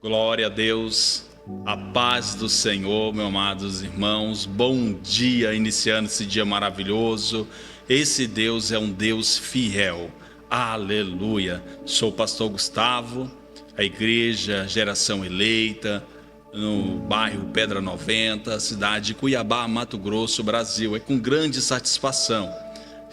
Glória a Deus, a paz do Senhor, meus amados irmãos. Bom dia, iniciando esse dia maravilhoso. Esse Deus é um Deus fiel. Aleluia. Sou o pastor Gustavo, a igreja Geração Eleita, no bairro Pedra 90, cidade de Cuiabá, Mato Grosso, Brasil. É com grande satisfação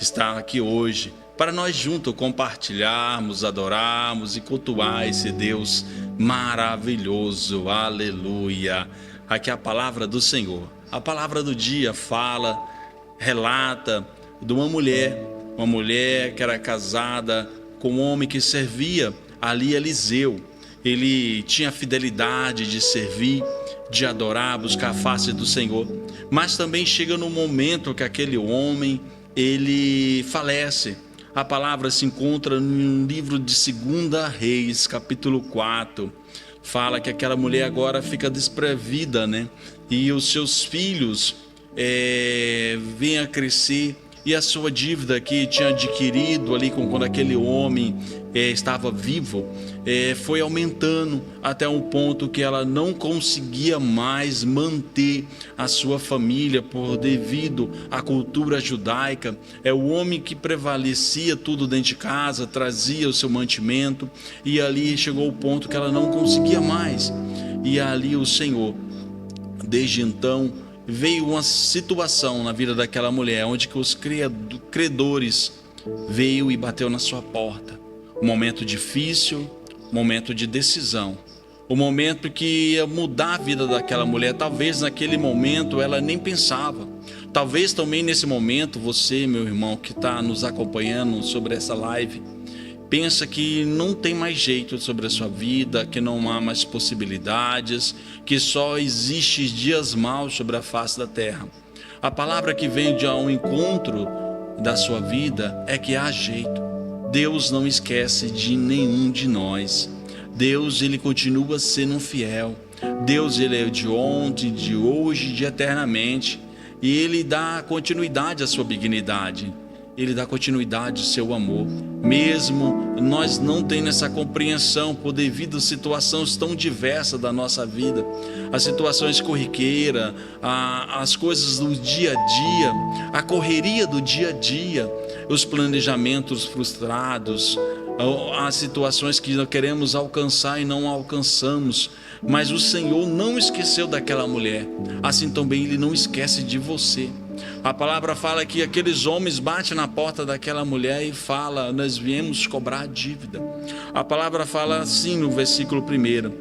estar aqui hoje para nós juntos compartilharmos, adorarmos e cultuar esse Deus maravilhoso. Aleluia. Aqui é a palavra do Senhor. A palavra do dia fala, relata de uma mulher que era casada com um homem que servia ali, Eliseu. Ele tinha a fidelidade de servir, de adorar, buscar a face do Senhor. Mas também chega no momento que aquele homem, ele falece. A palavra se encontra no livro de 2 Reis, capítulo 4. Fala que aquela mulher agora fica desprevida, né? E os seus filhos vêm a crescer. E a sua dívida que tinha adquirido ali quando aquele homem estava vivo, foi aumentando até um ponto que ela não conseguia mais manter a sua família devido à cultura judaica. É o homem que prevalecia tudo dentro de casa, trazia o seu mantimento, e ali chegou o ponto que ela não conseguia mais. E ali o Senhor, desde então, veio uma situação na vida daquela mulher, onde que os credores veio e bateu na sua porta. Um momento difícil, um momento de decisão, um momento que ia mudar a vida daquela mulher. Talvez naquele momento ela nem pensava. Talvez também nesse momento você, meu irmão, que está nos acompanhando sobre essa live, pensa que não tem mais jeito sobre a sua vida, que não há mais possibilidades, que só existe dias maus sobre a face da terra. A palavra que vem de ao encontro da sua vida é que há jeito. Deus não esquece de nenhum de nós. Deus, ele continua sendo fiel. Deus, ele é de ontem, de hoje, de eternamente. E ele dá continuidade à sua benignidade. Ele dá continuidade ao seu amor. Mesmo nós não tendo essa compreensão por devido a situações tão diversas da nossa vida, as situações corriqueiras, as coisas do dia a dia, a correria do dia a dia, os planejamentos frustrados, as situações que nós queremos alcançar e não alcançamos. Mas o Senhor não esqueceu daquela mulher, assim também Ele não esquece de você. A palavra fala que aqueles homens batem na porta daquela mulher e fala: nós viemos cobrar a dívida. A palavra fala assim no versículo 1: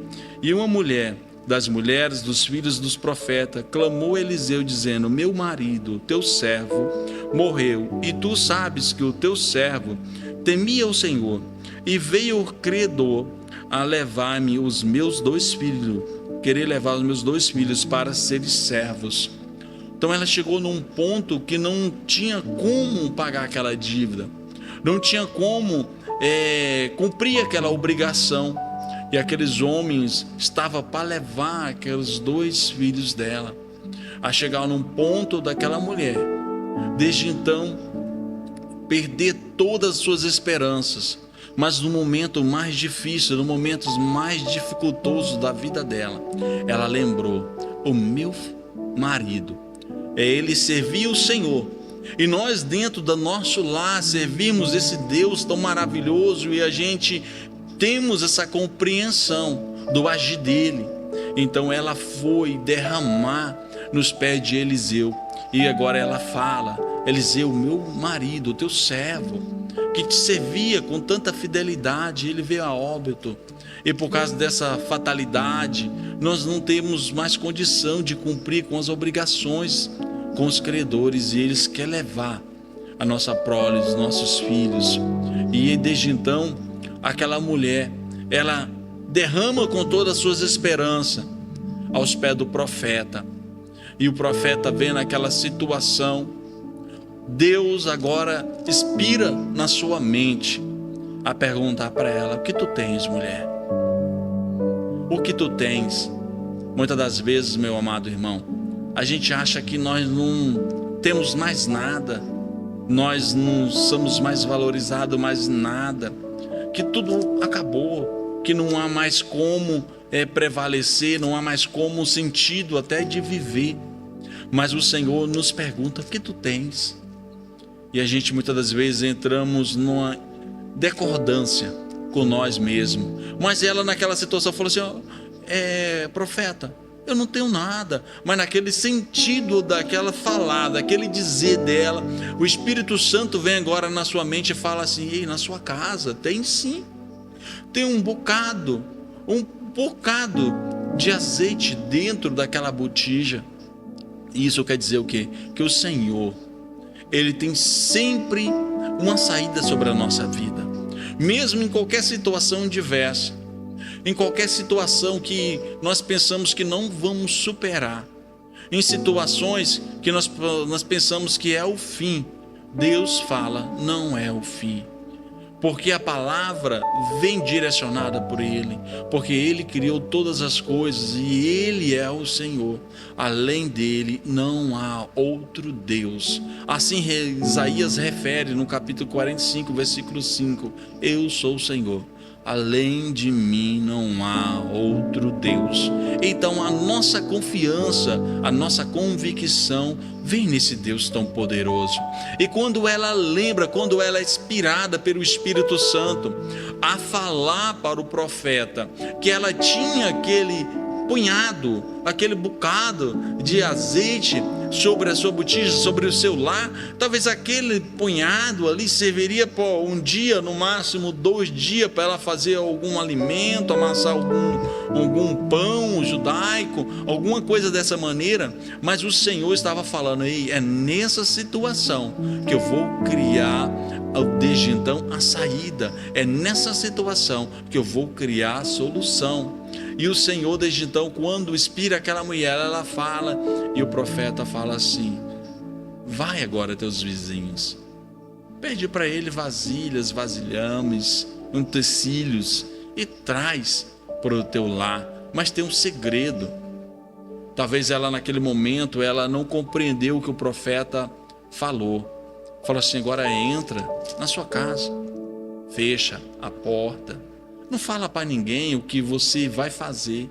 e uma mulher das mulheres dos filhos dos profetas clamou a Eliseu dizendo: meu marido, teu servo, morreu, e tu sabes que o teu servo temia o Senhor, e veio o credor a levar-me os meus 2 filhos, querer levar os meus 2 filhos para serem servos. Então ela chegou num ponto que não tinha como pagar aquela dívida, não tinha como cumprir aquela obrigação. E aqueles homens estavam para levar aqueles 2 filhos dela, a chegar num ponto daquela mulher, desde então, perder todas as suas esperanças. Mas no momento mais difícil, no momento mais dificultoso da vida dela, ela lembrou: o meu marido, ele servia o Senhor, e nós dentro do nosso lar servimos esse Deus tão maravilhoso, e a gente temos essa compreensão do agir dele. Então ela foi derramar nos pés de Eliseu, e agora ela fala: Eliseu, meu marido, teu servo, que te servia com tanta fidelidade, ele veio a óbito, e por causa dessa fatalidade nós não temos mais condição de cumprir com as obrigações com os credores, e eles querem levar a nossa prole, os nossos filhos. E desde então aquela mulher, ela derrama com todas as suas esperanças aos pés do profeta, e o profeta, vendo aquela situação, Deus agora inspira na sua mente a perguntar para ela: o que tu tens, mulher? O que tu tens? Muitas das vezes, meu amado irmão, a gente acha que nós não temos mais nada, nós não somos mais valorizados mais nada, que tudo acabou, que não há mais como prevalecer, não há mais como sentido até de viver. Mas o Senhor nos pergunta: o que tu tens? E a gente muitas das vezes entramos numa discordância com nós mesmos. Mas ela naquela situação falou assim: profeta, eu não tenho nada. Mas naquele sentido daquela falada, daquele dizer dela, o Espírito Santo vem agora na sua mente e fala assim: ei, na sua casa tem sim, tem um bocado de azeite dentro daquela botija. E isso quer dizer o quê? Que o Senhor, Ele tem sempre uma saída sobre a nossa vida, mesmo em qualquer situação diversa, em qualquer situação que nós pensamos que não vamos superar, em situações que nós pensamos que é o fim. Deus fala: não é o fim, porque a palavra vem direcionada por Ele, porque Ele criou todas as coisas e Ele é o Senhor. Além dele não há outro Deus. Assim Isaías refere no capítulo 45, versículo 5: eu sou o Senhor, além de mim não há outro Deus. Então a nossa confiança, a nossa convicção vem nesse Deus tão poderoso. E quando ela lembra, quando ela é inspirada pelo Espírito Santo a falar para o profeta que ela tinha aquele punhado, aquele bocado de azeite sobre a sua botija, sobre o seu lar, talvez aquele punhado ali serviria por um dia, no máximo 2 dias, para ela fazer algum alimento, amassar algum pão judaico, alguma coisa dessa maneira. Mas o Senhor estava falando: ei, é nessa situação que eu vou criar desde então a saída, é nessa situação que eu vou criar a solução. E o Senhor, desde então, quando inspira aquela mulher, ela fala, e o profeta fala assim: vai agora teus vizinhos, pede para ele vasilhas, vasilhames, utensílios, e traz para o teu lar. Mas tem um segredo. Talvez ela naquele momento ela não compreendeu o que o profeta falou. Falou assim: agora entra na sua casa, fecha a porta, não fala para ninguém o que você vai fazer.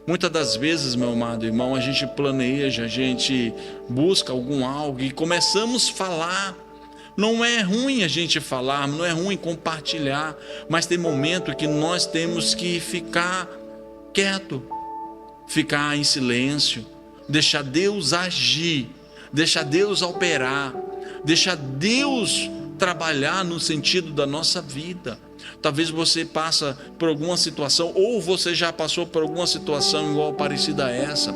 Muitas das vezes, meu amado irmão, a gente planeja, a gente busca algo e começamos a falar. Não é ruim a gente falar, não é ruim compartilhar, mas tem momento que nós temos que ficar quieto, ficar em silêncio, deixar Deus agir, deixar Deus operar, deixar Deus trabalhar no sentido da nossa vida. Talvez você passa por alguma situação, ou você já passou por alguma situação igual parecida a essa,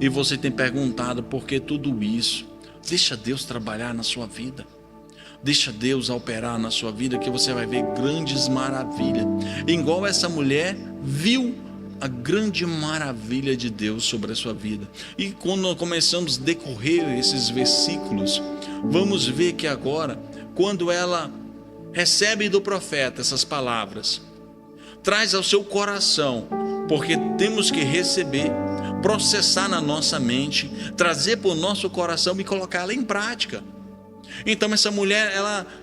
e você tem perguntado: por que tudo isso? Deixa Deus trabalhar na sua vida, deixa Deus operar na sua vida, que você vai ver grandes maravilhas, igual essa mulher viu a grande maravilha de Deus sobre a sua vida. E quando começamos a decorrer esses versículos, vamos ver que agora, quando ela recebe do profeta essas palavras, traz ao seu coração, porque temos que receber, processar na nossa mente, trazer para o nosso coração e colocá-la em prática. Então essa mulher,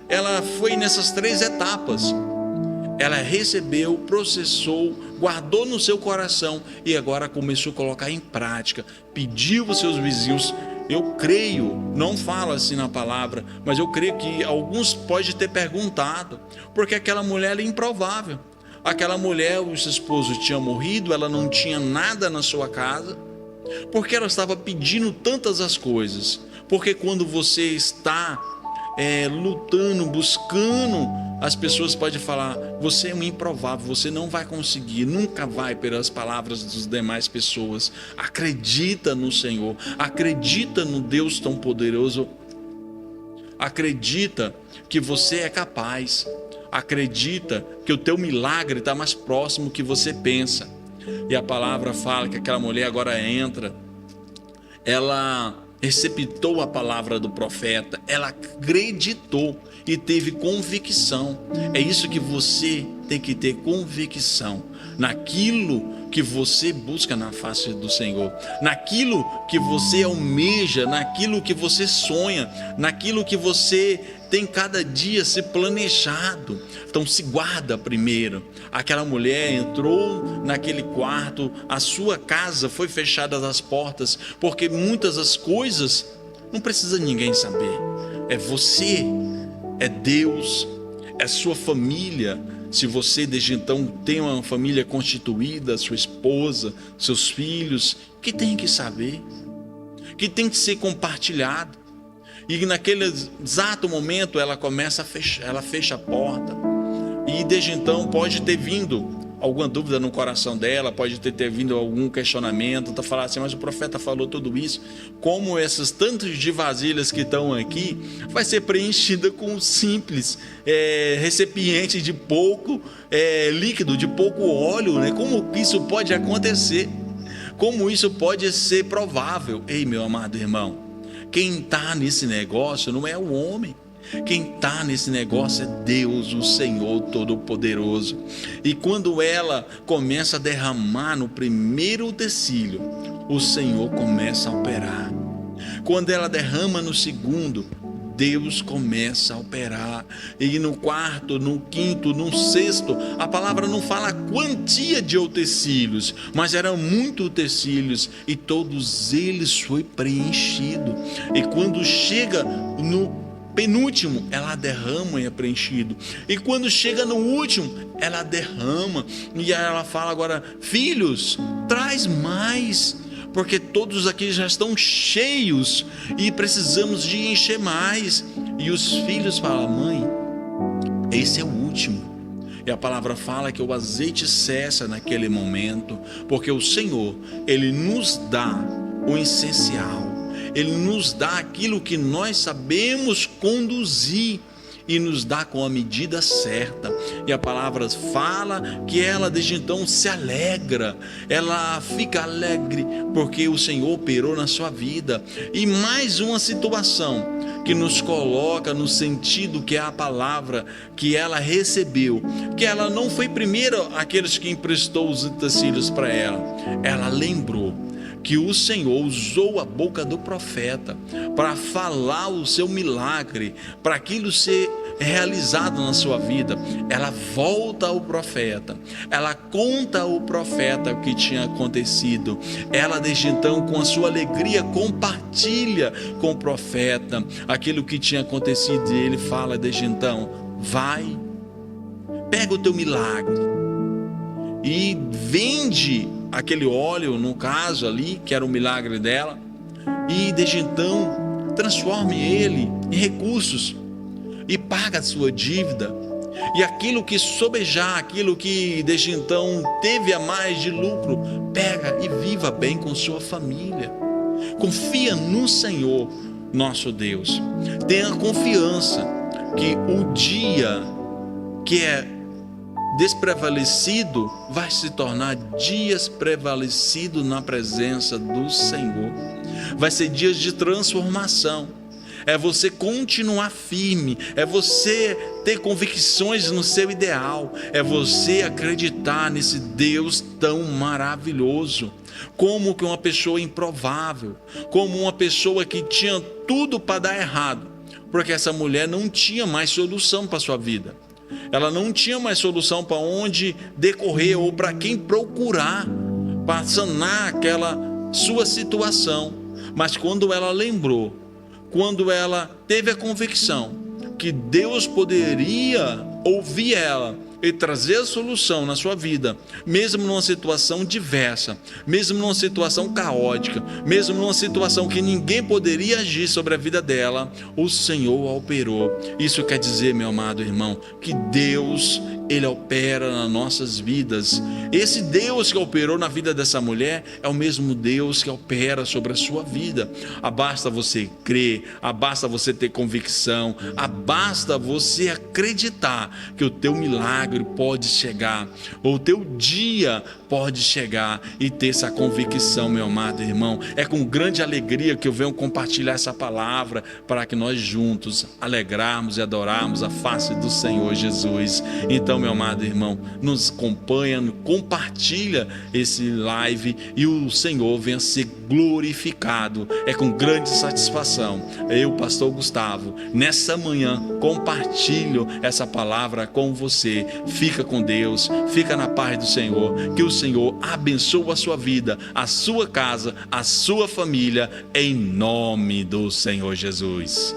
ela foi nessas 3 etapas. Ela recebeu, processou, guardou no seu coração e agora começou a colocar em prática. Pediu aos seus vizinhos. Eu creio, não fala assim na palavra, mas eu creio que alguns podem ter perguntado, porque aquela mulher era improvável. Aquela mulher, o seu esposo tinha morrido, ela não tinha nada na sua casa. Porque ela estava pedindo tantas as coisas? Porque quando você está lutando, buscando, as pessoas podem falar: você é um improvável, você não vai conseguir, nunca vai, pelas palavras das demais pessoas. Acredita no Senhor, acredita no Deus tão poderoso, acredita que você é capaz, acredita que o teu milagre está mais próximo do que você pensa. E a palavra fala que aquela mulher agora entra, ela receptou a palavra do profeta, ela acreditou e teve convicção. É isso que você tem que ter convicção naquilo que você busca na face do Senhor, naquilo que você almeja, naquilo que você sonha, naquilo que você tem cada dia se planejado. Então se guarda primeiro. Aquela mulher entrou naquele quarto, a sua casa foi fechada as portas, porque muitas das coisas não precisa ninguém saber. É você, é Deus, é sua família. Se você desde então tem uma família constituída, sua esposa, seus filhos, que tem que saber, que tem que ser compartilhado. E naquele exato momento ela começa a fechar, ela fecha a porta. E desde então pode ter vindo alguma dúvida no coração dela, pode ter vindo algum questionamento, tá falando assim, mas o profeta falou tudo isso, como essas tantas de vasilhas que estão aqui, vai ser preenchida com um simples recipiente de pouco líquido, de pouco óleo, né? Como isso pode acontecer? Como isso pode ser provável? Ei, meu amado irmão, quem está nesse negócio não é o homem. Quem está nesse negócio é Deus, o Senhor Todo-Poderoso. E quando ela começa a derramar no primeiro utensílio, o Senhor começa a operar. Quando ela derrama no segundo, Deus começa a operar. E no quarto, no quinto, no sexto, a palavra não fala a quantia de utensílios, mas eram muitos utensílios e todos eles foi preenchido. E quando chega no penúltimo, ela derrama e é preenchido. E quando chega no último, ela derrama. E aí ela fala agora, filhos, traz mais, porque todos aqui já estão cheios e precisamos de encher mais. E os filhos falam, mãe, esse é o último. E a palavra fala que o azeite cessa naquele momento, porque o Senhor, Ele nos dá o essencial. Ele nos dá aquilo que nós sabemos conduzir e nos dá com a medida certa. E a palavra fala que ela desde então se alegra, ela fica alegre porque o Senhor operou na sua vida. E mais uma situação que nos coloca no sentido que é a palavra que ela recebeu, que ela não foi primeiro aqueles que emprestou os utensílios para ela, ela lembrou que o Senhor usou a boca do profeta para falar o seu milagre, para aquilo ser realizado na sua vida. Ela volta ao profeta, ela conta ao profeta o que tinha acontecido. Ela desde então, com a sua alegria, compartilha com o profeta aquilo que tinha acontecido. E ele fala desde então, vai, pega o teu milagre e vende aquele óleo, no caso ali, que era o milagre dela, e desde então transforme ele em recursos e paga a sua dívida. E aquilo que sobejar, aquilo que desde então teve a mais de lucro, pega e viva bem com sua família. Confia no Senhor nosso Deus. Tenha confiança que o dia que é desprevalecido vai se tornar dias prevalecido na presença do Senhor. Vai ser dias de transformação. É você continuar firme, é você ter convicções no seu ideal, é você acreditar nesse Deus tão maravilhoso, como que uma pessoa improvável, como uma pessoa que tinha tudo para dar errado, porque essa mulher não tinha mais solução para a sua vida. Ela não tinha mais solução para onde decorrer ou para quem procurar para sanar aquela sua situação. Mas quando ela lembrou, quando ela teve a convicção que Deus poderia ouvir ela e trazer a solução na sua vida, mesmo numa situação diversa, mesmo numa situação caótica, mesmo numa situação que ninguém poderia agir sobre a vida dela, o Senhor operou. Isso quer dizer, meu amado irmão, que Deus, Ele opera nas nossas vidas. Esse Deus que operou na vida dessa mulher é o mesmo Deus que opera sobre a sua vida. Basta você crer, basta você ter convicção, basta você acreditar que o teu milagre milagre pode chegar, o teu dia pode chegar e ter essa convicção, meu amado irmão. É com grande alegria que eu venho compartilhar essa palavra para que nós juntos alegrarmos e adorarmos a face do Senhor Jesus. Então, meu amado irmão, nos acompanha, compartilha esse live e o Senhor venha ser glorificado. É com grande satisfação, eu, pastor Gustavo, nessa manhã compartilho essa palavra com você. Fica com Deus, fica na paz do Senhor, que o Senhor abençoe a sua vida, a sua casa, a sua família, em nome do Senhor Jesus.